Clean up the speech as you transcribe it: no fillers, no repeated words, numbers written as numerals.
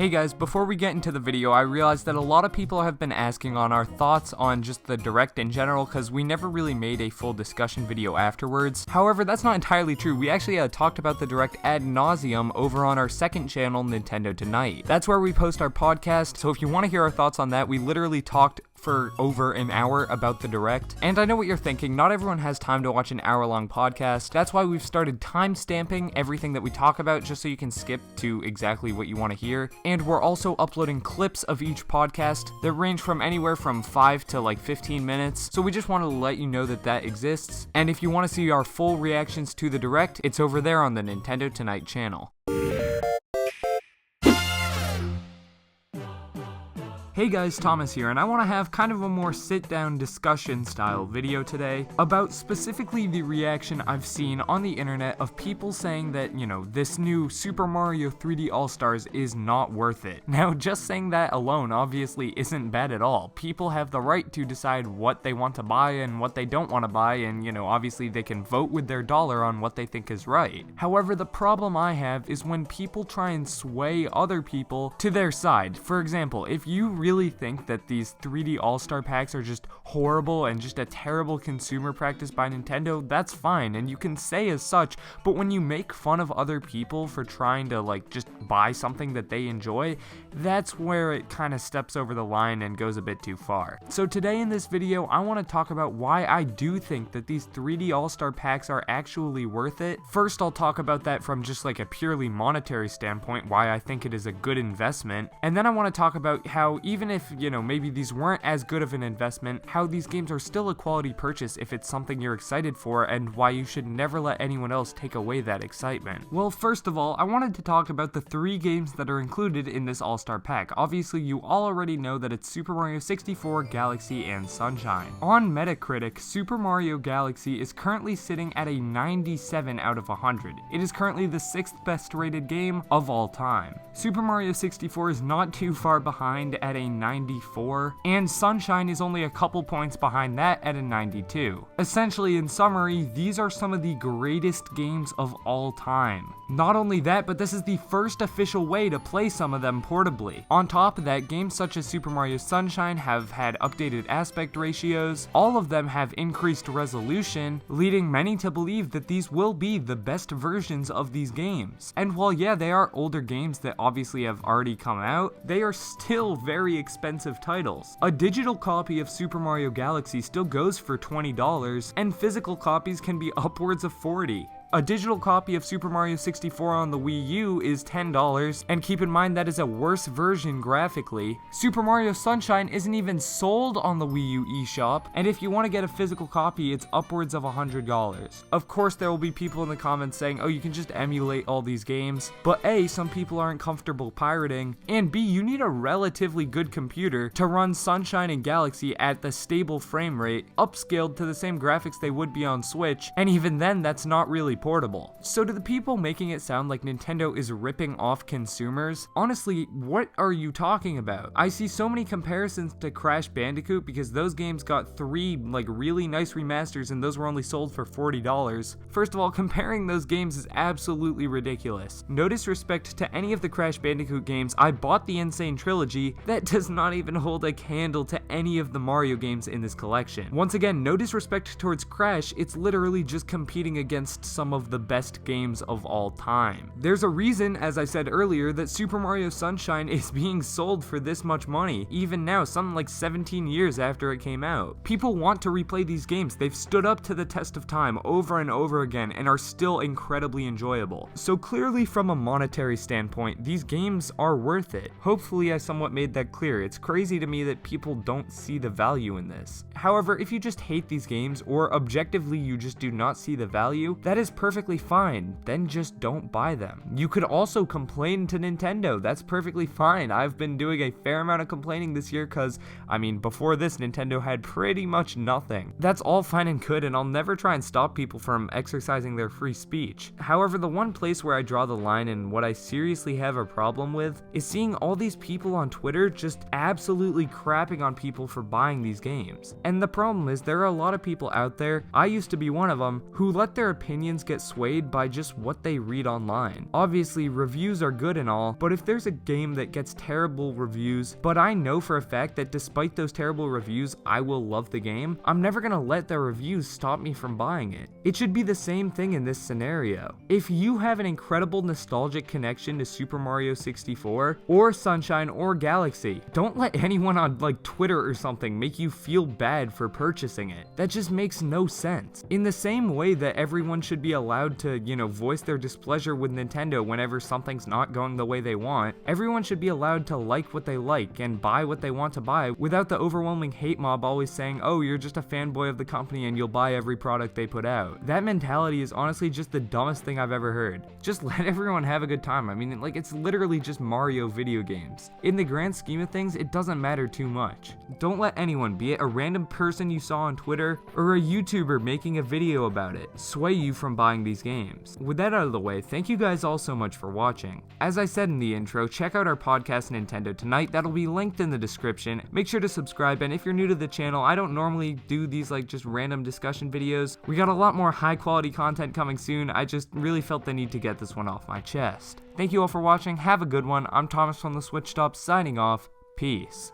Hey guys, before we get into the video, I realized that a lot of people have been asking on our thoughts on just the Direct in general because we never really made a full discussion video afterwards. However, that's not entirely true. We actually talked about the Direct ad nauseum over on our second channel, Nintendo Tonight. That's where we post our podcast, so if you want to hear our thoughts on that, we literally talked for over an hour about the Direct. And I know what you're thinking, not everyone has time to watch an hour-long podcast. That's why we've started time-stamping everything that we talk about just so you can skip to exactly what you want to hear. And we're also uploading clips of each podcast that range from anywhere from 5 to like 15 minutes. So we just wanted to let you know that that exists. And if you want to see our full reactions to the Direct, it's over there on the Nintendo Tonight channel. Hey guys, Thomas here, and I want to have kind of a more sit-down discussion style video today about specifically the reaction I've seen on the internet of people saying that, this new Super Mario 3D All-Stars is not worth it. Now, just saying that alone obviously isn't bad at all. People have the right to decide what they want to buy and what they don't want to buy, and, obviously they can vote with their dollar on what they think is right. However, the problem I have is when people try and sway other people to their side. For example, if you really think that these 3D All-Star packs are just horrible and just a terrible consumer practice by Nintendo, that's fine, and you can say as such, but when you make fun of other people for trying to just buy something that they enjoy, that's where it kind of steps over the line and goes a bit too far. So today in this video, I want to talk about why I do think that these 3D All-Star packs are actually worth it. First, I'll talk about that from just a purely monetary standpoint, why I think it is a good investment, and then I want to talk about how even if, maybe these weren't as good of an investment, how these games are still a quality purchase if it's something you're excited for, and why you should never let anyone else take away that excitement. Well, first of all, I wanted to talk about the 3 games that are included in this All-Star pack. Obviously, you all already know that it's Super Mario 64, Galaxy, and Sunshine. On Metacritic, Super Mario Galaxy is currently sitting at a 97 out of 100. It is currently the 6th best rated game of all time. Super Mario 64 is not too far behind at a 94, and Sunshine is only a couple points behind that at a 92. Essentially, in summary, these are some of the greatest games of all time. Not only that, but this is the first official way to play some of them portably. On top of that, games such as Super Mario Sunshine have had updated aspect ratios, all of them have increased resolution, leading many to believe that these will be the best versions of these games. And while yeah, they are older games that obviously have already come out, they are still very expensive titles. A digital copy of Super Mario Galaxy still goes for $20, and physical copies can be upwards of $40. A digital copy of Super Mario 64 on the Wii U is $10, and keep in mind that is a worse version graphically. Super Mario Sunshine isn't even sold on the Wii U eShop, and if you want to get a physical copy, it's upwards of $100. Of course, there will be people in the comments saying, oh, you can just emulate all these games, but A, some people aren't comfortable pirating, and B, you need a relatively good computer to run Sunshine and Galaxy at the stable frame rate, upscaled to the same graphics they would be on Switch, and even then, that's not really portable. So to the people making it sound like Nintendo is ripping off consumers, honestly, what are you talking about? I see so many comparisons to Crash Bandicoot because those games got 3 really nice remasters and those were only sold for $40. First of all, comparing those games is absolutely ridiculous. No disrespect to any of the Crash Bandicoot games, I bought the Insane Trilogy. That does not even hold a candle to any of the Mario games in this collection. Once again, no disrespect towards Crash, it's literally just competing against some of the best games of all time. There's a reason, as I said earlier, that Super Mario Sunshine is being sold for this much money, even now, something like 17 years after it came out. People want to replay these games. They've stood up to the test of time over and over again and are still incredibly enjoyable. So clearly from a monetary standpoint, these games are worth it. Hopefully I somewhat made that clear. It's crazy to me that people don't see the value in this. However, if you just hate these games, or objectively you just do not see the value, that is perfectly fine, then just don't buy them. You could also complain to Nintendo, that's perfectly fine. I've been doing a fair amount of complaining this year because, before this, Nintendo had pretty much nothing. That's all fine and good, and I'll never try and stop people from exercising their free speech. However, the one place where I draw the line and what I seriously have a problem with is seeing all these people on Twitter just absolutely crapping on people for buying these games. And the problem is there are a lot of people out there, I used to be one of them, who let their opinions get get swayed by just what they read online. Obviously, reviews are good and all, but if there's a game that gets terrible reviews, but I know for a fact that despite those terrible reviews, I will love the game, I'm never gonna let the reviews stop me from buying it. It should be the same thing in this scenario. If you have an incredible nostalgic connection to Super Mario 64, or Sunshine, or Galaxy, don't let anyone on like Twitter or something make you feel bad for purchasing it. That just makes no sense. In the same way that everyone should be allowed to, voice their displeasure with Nintendo whenever something's not going the way they want, everyone should be allowed to like what they like and buy what they want to buy without the overwhelming hate mob always saying, oh, you're just a fanboy of the company and you'll buy every product they put out. That mentality is honestly just the dumbest thing I've ever heard. Just let everyone have a good time. I mean, like, it's literally just Mario video games. In the grand scheme of things, it doesn't matter too much. Don't let anyone, be it a random person you saw on Twitter or a YouTuber making a video about it, sway you from buying these games. With that out of the way, thank you guys all so much for watching. As I said in the intro, check out our podcast Nintendo Tonight, that'll be linked in the description. Make sure to subscribe, and if you're new to the channel, I don't normally do these like just random discussion videos. We got a lot more high quality content coming soon. I just really felt the need to get this one off my chest. Thank you all for watching, have a good one. I'm Thomas from the Switch Stop signing off. Peace.